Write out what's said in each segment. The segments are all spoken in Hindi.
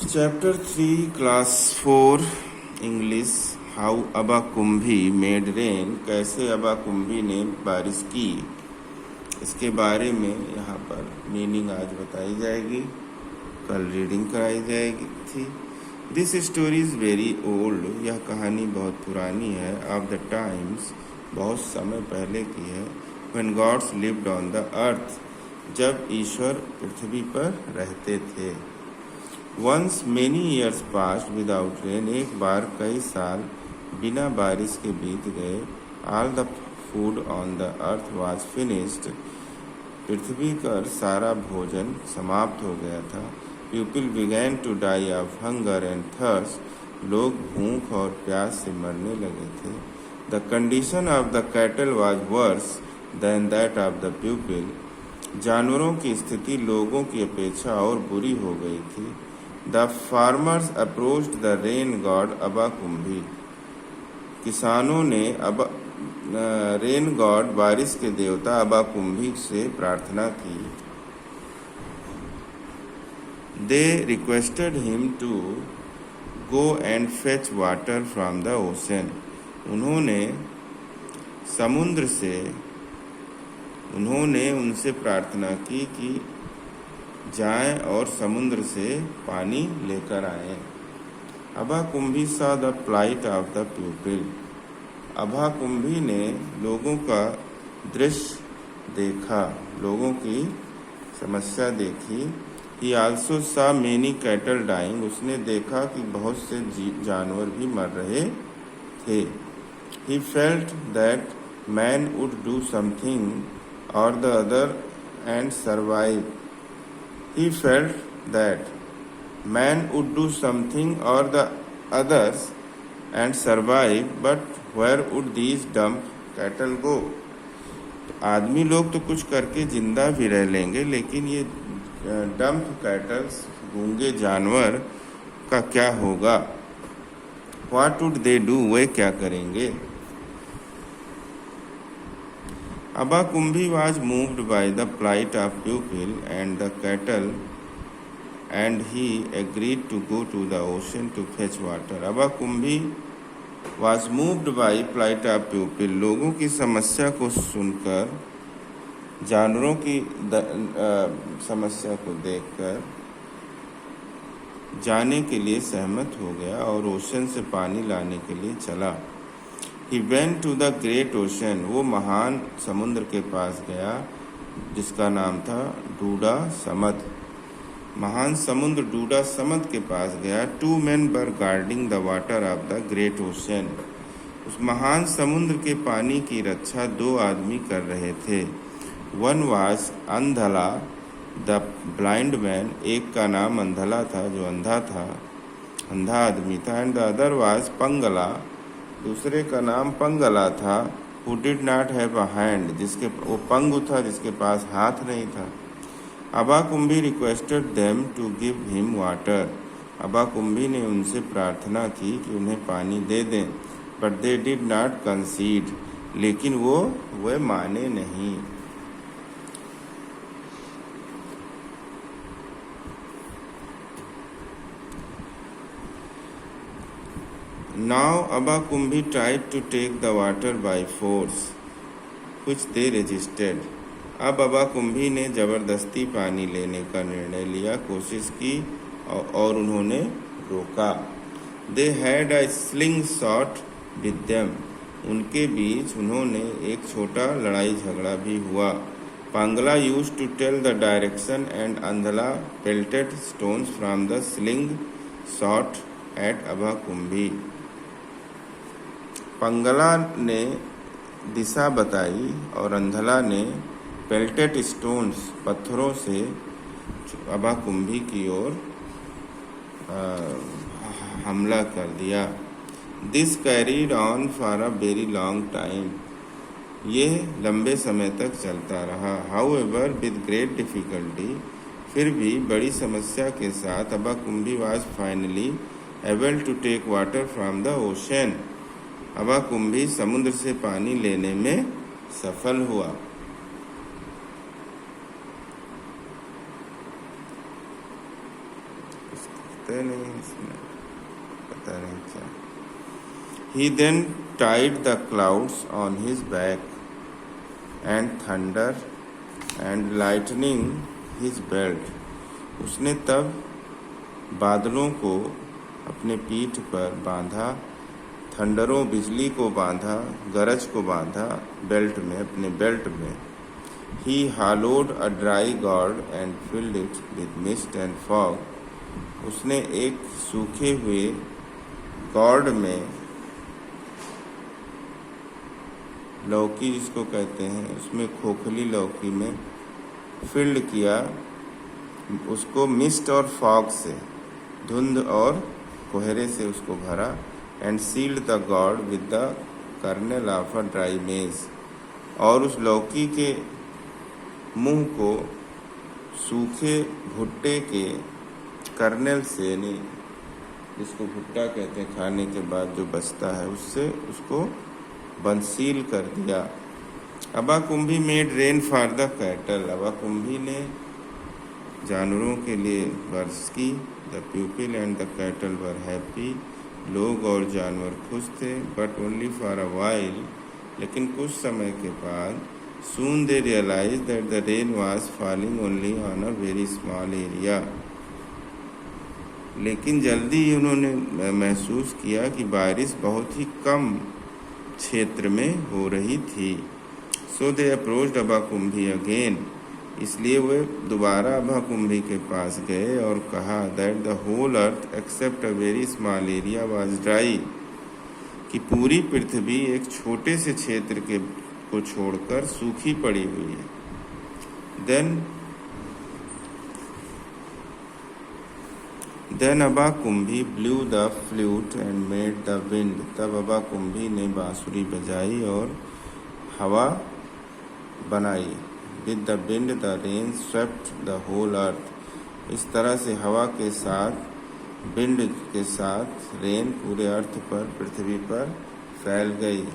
चैप्टर 3 क्लास 4 इंग्लिश हाउ अबा कुंभी मेड रेन, कैसे अबा कुंभी ने बारिश की, इसके बारे में यहाँ पर मीनिंग आज बताई जाएगी, कल रीडिंग कराई जाएगी थी। This story is very old, यह कहानी बहुत पुरानी है। ऑफ द टाइम्स, बहुत समय पहले की है। When gods lived on the earth, जब ईश्वर पृथ्वी पर रहते थे। Once many years passed without rain, एक बार कई साल बिना बारिश के बीत गए। All the food on the earth was finished, पृथ्वी पर सारा भोजन समाप्त हो गया था। People began to die of hunger and thirst, लोग भूख और प्यास से मरने लगे थे। The condition of the cattle was worse than that of the people, जानवरों की स्थिति लोगों की अपेक्षा और बुरी हो गई थी। The farmers approached the rain God अबा कुंभी, किसानों ने रेन गॉड बारिश के देवता अबा कुंभी से प्रार्थना की। They requested him to go and fetch water from the ocean, उन्होंने उनसे प्रार्थना की कि जाएं और समुद्र से पानी लेकर आएं। अबा कुंभी saw the plight of the people, अबा कुंभी ने लोगों का दृश्य देखा, लोगों की समस्या देखी। He also saw many cattle dying, उसने देखा कि बहुत से जानवर भी मर रहे थे। He felt that man would do something or the other and survive. He felt that man would do something or the others and survive, but where would these dumb cattle go? आदमी लोग तो कुछ करके जिंदा भी रह लेंगे, लेकिन ये डंप कैटल्स, गूंगे जानवर का क्या होगा? What would they do? वे क्या करेंगे? Abba Kumbhi was moved by the plight of people and the cattle, and he agreed to go to the ocean to fetch water. Abba Kumbhi was moved by plight of people, लोगों की समस्या को सुनकर, जानवरों की समस्या को देखकर जाने के लिए सहमत हो गया और ओशन से पानी लाने के लिए चला। He went to the great ocean, वो महान समुद्र के पास गया जिसका नाम था डूडा समद। महान समुद्र डूडा समद के पास गया। 2 men were guarding the water of the great ocean, उस महान समुद्र के पानी की रक्षा 2 आदमी कर रहे थे। One was अंधला द ब्लाइंड मैन, एक का नाम अंधला था जो अंधा था, अंधा आदमी था। एंड द अदर वाज पंगला, दूसरे का नाम पंगला था। Who did not have a hand, जिसके वो पंगु था, जिसके पास हाथ नहीं था। Aba Kumbhi requested them to give him water, Aba Kumbhi ने उनसे प्रार्थना की कि उन्हें पानी दे दें। बट दे डिड नॉट कंसीड, लेकिन वे माने नहीं। Now Abba Kumbhi tried to take the water by force, which they resisted. अब अबा कुंभी ने जबरदस्ती पानी लेने का निर्णय लिया, कोशिश की और उन्होंने रोका। They had a slingshot with them, उनके बीच उन्होंने एक छोटा लड़ाई झगड़ा भी हुआ। Pangala used to tell the direction and Andhala pelted stones from the slingshot at Abba Kumbhi. पंगला ने दिशा बताई और अंधला ने पेल्टेड स्टोन्स, पत्थरों से अबा कुंभी की ओर हमला कर दिया। This carried on for a very long time, ये लंबे समय तक चलता रहा। हाउएवर विद ग्रेट डिफिकल्टी, फिर भी बड़ी समस्या के साथ Aba Kumbhi was finally able to take water from the ocean, Aba Kumbhi समुद्र से पानी लेने में सफल हुआ। पढ़ते नहीं इसमें, पता नहीं क्या। He then tied the clouds on his back and thunder and lightning his belt. उसने तब बादलों को अपने पीठ पर बांधा, थंडरों बिजली को बांधा, गरज को बांधा बेल्ट में, अपने बेल्ट में। He hollowed a dry gourd and filled it with mist and fog. उसने एक सूखे हुए गॉर्ड में, लौकी जिसको कहते हैं, उसमें खोखली लौकी में फिल्ड किया उसको मिस्ट और फॉग से, धुंध और कोहरे से उसको भरा। And sealed the gourd with the kernel of a dry maize, और उस लौकी के मुंह को सूखे भुट्टे के कर्नेल से, यानी जिसको भुट्टा कहते हैं खाने के बाद जो बचता है, उससे उसको बंसील कर दिया। Abakumbhi made rain for the cattle, Abakumbhi ने जानवरों के लिए वर्ष की। The people and the cattle were happy, लोग और जानवर खुश थे। But only for a while, लेकिन कुछ समय के बाद। Soon they realize that the rain was falling only on a very small area, लेकिन जल्दी ही उन्होंने महसूस किया कि बारिश बहुत ही कम क्षेत्र में हो रही थी। सो दे अप्रोच्ड अबाकुंभी अगेन, इसलिए वे दोबारा अबाकुंभी के पास गए और कहा that the whole earth except a very small area was dry, कि पूरी पृथ्वी एक छोटे से क्षेत्र के को छोड़कर सूखी पड़ी हुई है। Then अबाकुंभी blew the flute and made the wind, तब अबाकुंभी ने बांसुरी बजाई और हवा बनाई। With the wind the rain swept the whole earth, इस तरह से हवा के साथ, विंड के साथ रेन पूरे अर्थ पर, पृथ्वी पर फैल गई।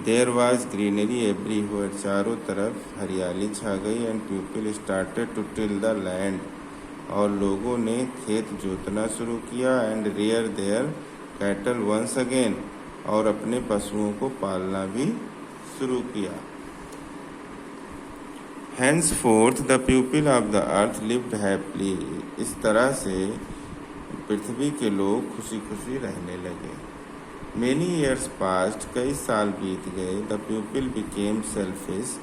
There was greenery everywhere, चारों तरफ हरियाली छा गई। And people started to till the land, और लोगों ने खेत जोतना शुरू किया। And rear their cattle once again, और अपने पशुओं को पालना भी शुरू किया। Henceforth the people of the earth lived happily, इस तरह से पृथ्वी के लोग खुशी खुशी रहने लगे। मेनी ईयर्स पास्ट, कई साल बीत गए। द पीपल बिकेम सेल्फिश,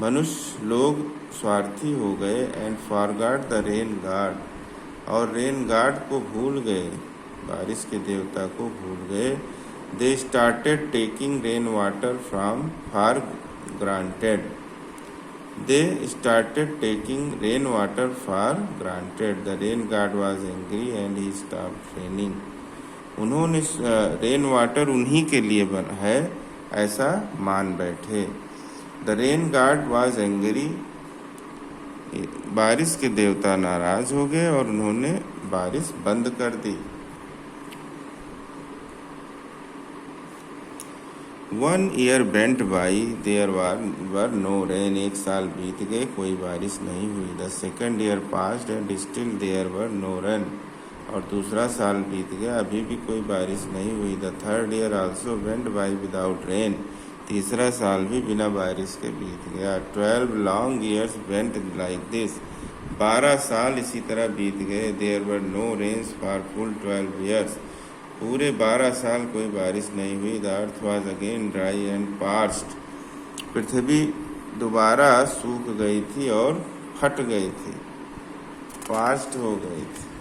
मनुष्य लोग स्वार्थी हो गए। And forgot the rain God, और रेन गॉड को भूल गए, बारिश के देवता को भूल गए। They started taking rain water from for granted, they started taking rain water for granted. The rain God was angry and he stopped raining, उन्होंने रेन वाटर उन्हीं के लिए बना है ऐसा मान बैठे। The rain God was angry, बारिश के देवता नाराज हो गए और उन्होंने बारिश बंद कर दी। 1 year went by, there were no rain, एक साल बीत गए, कोई बारिश नहीं हुई। The second year passed and still there were no rain, और दूसरा साल बीत गया, अभी भी कोई बारिश नहीं हुई। The third year also went by without rain, तीसरा साल भी बिना बारिश के बीत गया। 12 long years went like this, 12 साल इसी तरह बीत गए। There were no rains for full 12 years, पूरे 12 साल कोई बारिश नहीं हुई। The earth was again dry and parched, पृथ्वी दोबारा सूख गई थी और फट गई थी, parched हो गई थी।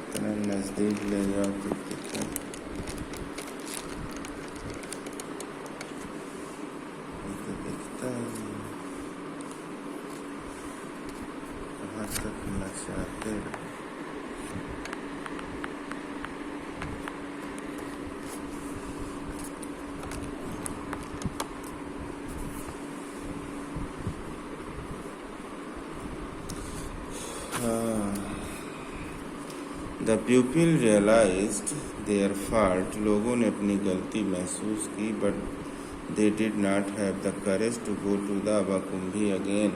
इतना नजदीक ले जाओ तो कितना दिखता है, कहाँ तक नचाते रहो। The people realized their fault, लोगों ने अपनी गलती महसूस की, but they did not have the courage to go to the Abakumbhi again,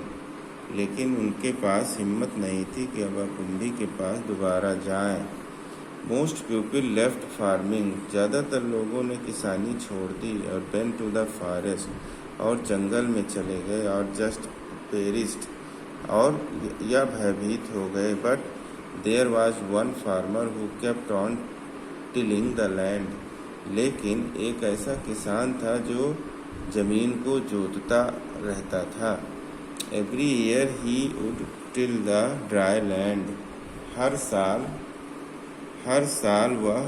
लेकिन उनके पास हिम्मत नहीं थी कि अबाकुंभी के पास दोबारा जाएं। मोस्ट पीपल लेफ्ट फार्मिंग, ज़्यादातर लोगों ने किसानी छोड़ दी और वेंट टू द फॉरेस्ट, और जंगल में चले गए, और जस्ट पेरिस्ड, और या भयभीत हो गए। But there was one farmer who kept on tilling the land, लेकिन एक ऐसा किसान था जो जमीन को जोतता रहता था। Every year he would till the dry land, हर साल वह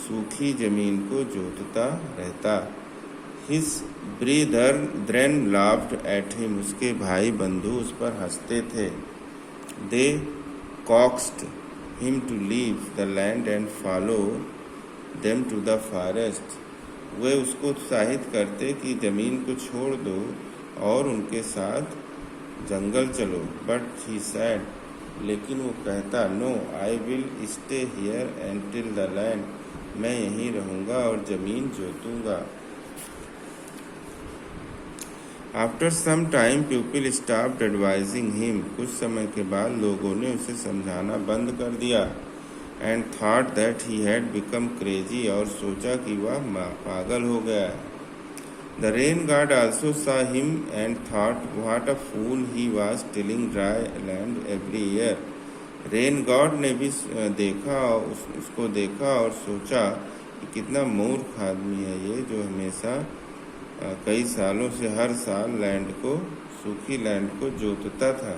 सूखी जमीन को जोतता रहता। His brother laughed at him, उसके भाई बंधु उस पर हंसते थे। They coaxed him to leave the land and follow them to the forest, वे उसको उत्साहित करते कि जमीन को छोड़ दो और उनके साथ जंगल चलो। बट ही सैड, लेकिन वो कहता, no I will stay here and till the land, मैं यहीं रहूँगा और ज़मीन जोतूँगा। After some time people stopped advising him, कुछ समय के बाद लोगों ने उसे समझाना बंद कर दिया। And thought that he had become crazy, और सोचा कि वह पागल हो गया है। The rain god also saw him and thought what a fool he was tilling dry land every year. Rain god ने भी उसको देखा और सोचा कि कितना मूर्ख आदमी है ये, जो हमेशा कई सालों से हर साल लैंड को, सूखी लैंड को जोतता था।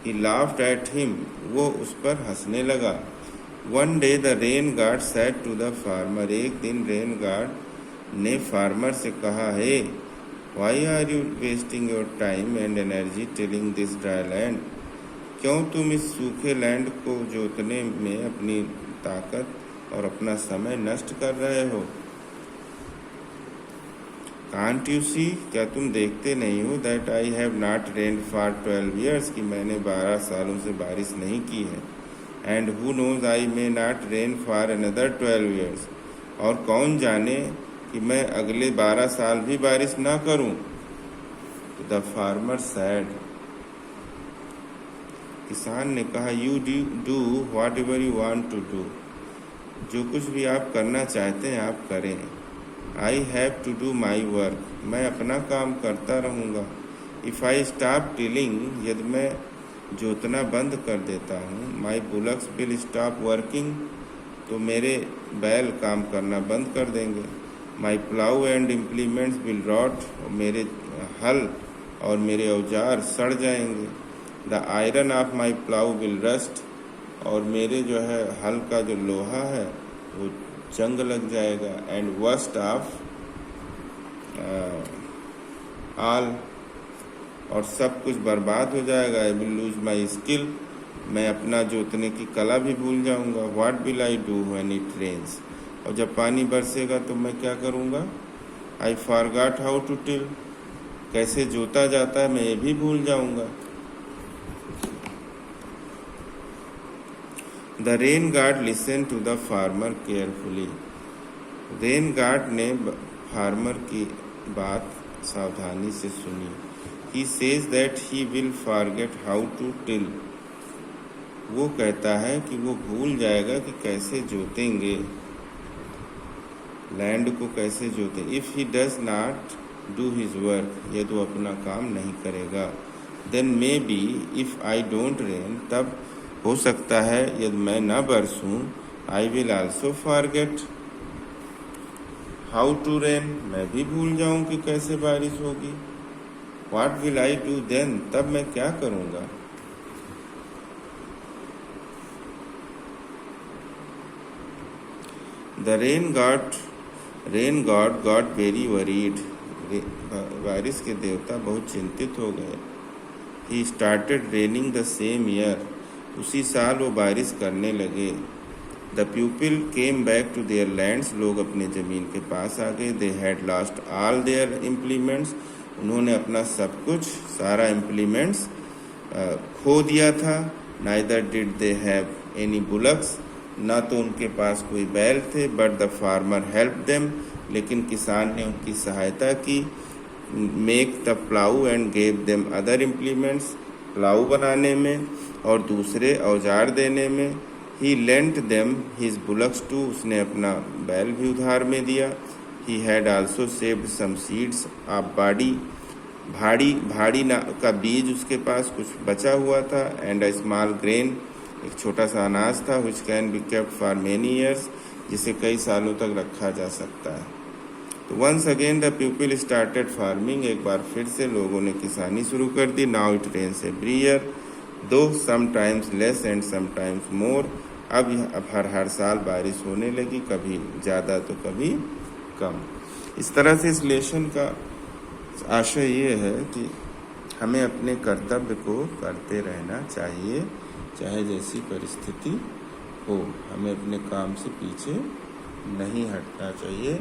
He laughed at him, वो उस पर हंसने लगा। One day the rain god said to the farmer, एक दिन रेन गॉड ने फार्मर से कहा, hey why are you wasting your time and energy tilling this dry land, क्यों तुम इस सूखे लैंड को जोतने में अपनी ताकत और अपना समय नष्ट कर रहे हो। कांट यू सी, क्या तुम देखते नहीं हो, that I have not rained for 12 years, कि मैंने 12 सालों से बारिश नहीं की है। And who knows I may not rain for another 12 years, और कौन जाने कि मैं अगले 12 साल भी बारिश ना करूं। द फार्मर सैड, किसान ने कहा, you do whatever you want to do, जो कुछ भी आप करना चाहते हैं आप करें। I have to do my work, मैं अपना काम करता रहूँगा। इफ़ आई स्टॉप टिलिंग, यदि मैं जोतना बंद कर देता हूँ, my bullocks will stop working, तो मेरे बैल काम करना बंद कर देंगे। My plough and implements will rot, मेरे हल और मेरे औजार सड़ जाएंगे। The iron of my plough will rust, और मेरे जो है हल का जो लोहा है वो जंग लग जाएगा। एंड वर्स्ट ऑफ ऑल, और सब कुछ बर्बाद हो जाएगा। I will lose my skill, मैं अपना जोतने की कला भी भूल जाऊंगा। What will I do when it rains, और जब पानी बरसेगा तो मैं क्या करूंगा। I forgot how to till, कैसे जोता जाता है मैं ये भी भूल जाऊंगा। The rain god listen to the farmer carefully, rain god ने फार्मर की बात सावधानी से सुनी। He says that he will forget how to till, वो कहता है कि वो भूल जाएगा कि कैसे जोतेंगे, लैंड को कैसे जोते। If he does not do his work, यदि वो अपना काम नहीं करेगा। Then maybe if I don't rain, तब हो सकता है यदि मैं न बरसूं, I will also forget how to rain, मैं भी भूल जाऊं कि कैसे बारिश होगी। What will I do then, तब मैं क्या करूंगा। The rain god got very worried, बारिश के देवता बहुत चिंतित हो गए। He started raining the same year, उसी साल वो बारिश करने लगे। The people came back to their lands, लोग अपने ज़मीन के पास आ गए। They had lost all their implements, उन्होंने अपना सब कुछ, सारा इम्प्लीमेंट्स खो दिया था। Neither did they have any bullocks, ना तो उनके पास कोई बैल थे, but the farmer help them, लेकिन किसान ने उनकी सहायता की। Make the plough and gave them other implements, plough बनाने में और दूसरे औजार देने में। He lent them his bullocks too, उसने अपना बैल भी उधार में दिया। He had also saved some seeds of bari, भाड़ी का बीज उसके पास कुछ बचा हुआ था। एंड अ स्मॉल ग्रेन, एक छोटा सा अनाज था, which can be kept for many years, जिसे कई सालों तक रखा जा सकता है। तो once again the people started farming, एक बार फिर से लोगों ने किसानी शुरू कर दी। Now it rains every year, though sometimes less and sometimes more, अब हर साल बारिश होने लगी, कभी ज़्यादा तो कभी कम। इस तरह से इस लेसन का आशय ये है कि हमें अपने कर्तव्य को करते रहना चाहिए, चाहे जैसी परिस्थिति हो। हमें अपने काम से पीछे नहीं हटना चाहिए,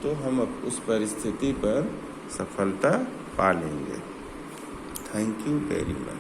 तो हम उस परिस्थिति पर सफलता पा लेंगे। Thank you very much.